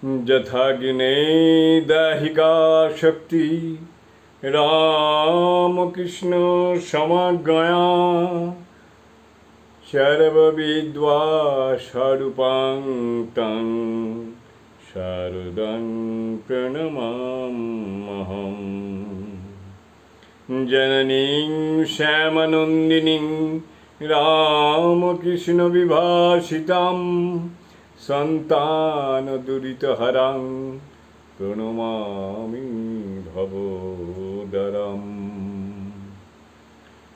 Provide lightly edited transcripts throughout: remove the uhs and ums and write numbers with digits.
যথাগ্নে দাহিকা শক্তি রামকৃষ্ণ সমজ্ঞয়া সর্ববিদ্বা স্বরূপাং তং শারদং প্রণমাম্যহম। জননীং শ্যামনন্দিনীং রামকৃষ্ণ বিভাসিতাং সন্তান দুরিতহরাং প্রণমামি ভবোদরম।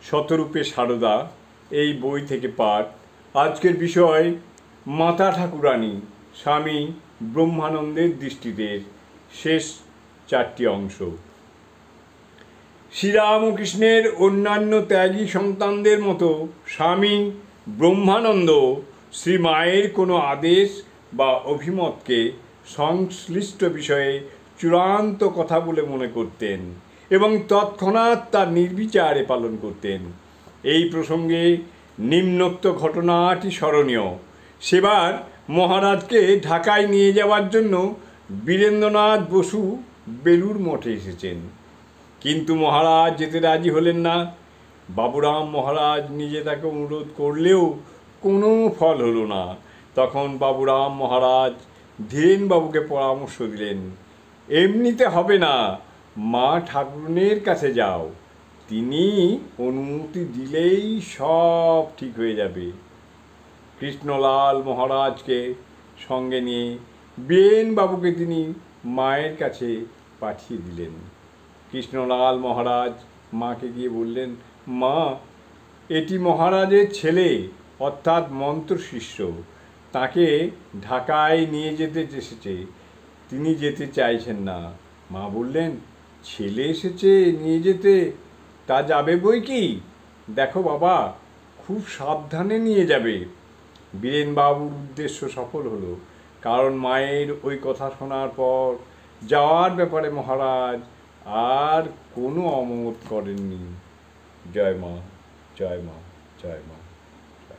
শতরূপে সারদা এই বই থেকে পাঠ। আজকের বিষয় মাতা ঠাকুরানী স্বামী ব্রহ্মানন্দের দৃষ্টিতে শেষ 4টি অংশ। শ্রীরামকৃষ্ণের অন্যান্য ত্যাগী সন্তানদের মতো স্বামী ব্রহ্মানন্দ শ্রীমায়ের কোনো আদেশ বা অভিমতকে সংশ্লিষ্ট বিষয়ে চূড়ান্ত কথা বলে মনে করতেন এবং তৎক্ষণাৎ তা নির্বিচারে পালন করতেন। এই প্রসঙ্গে নিম্নোক্ত ঘটনাটি স্মরণীয়। সেবার মহারাজকে ঢাকায় নিয়ে যাওয়ার জন্য বীরেন্দ্রনাথ বসু বেলুড় মঠে এসেছেন, কিন্তু মহারাজ যেতে রাজি হলেন না। বাবুরাম মহারাজ নিজে তাকে অনুরোধ করলেও কোনো ফল হলো না। তখন বাবুরাম মহারাজ ধীরেনবাবুকে পরামর্শ দিলেন, এমনিতে হবে না, মা ঠাকুরনের কাছে যাও, তিনি অনুমতি দিলেই সব ঠিক হয়ে যাবে। কৃষ্ণলাল মহারাজকে সঙ্গে নিয়ে বীরেনবাবুকে তিনি মায়ের কাছে পাঠিয়ে দিলেন। কৃষ্ণলাল মহারাজ মাকে গিয়ে বললেন, মা, এটি মহারাজের ছেলে অর্থাৎ মন্ত্র শিষ্য, তাকে ঢাকায় নিয়ে যেতে এসেছে, তিনি যেতে চাইছেন না। মা বললেন, ছেলে এসেছে নিয়ে যেতে, তা যাবে বই কি, দেখো বাবা, খুব সাবধানে নিয়ে যাবে। বীরেনবাবুর উদ্দেশ্য সফল হলো, কারণ মায়ের ওই কথা শোনার পর যাওয়ার ব্যাপারে মহারাজ আর কোনো অমত করেননি। জয় মা, জয় মা, জয় মা।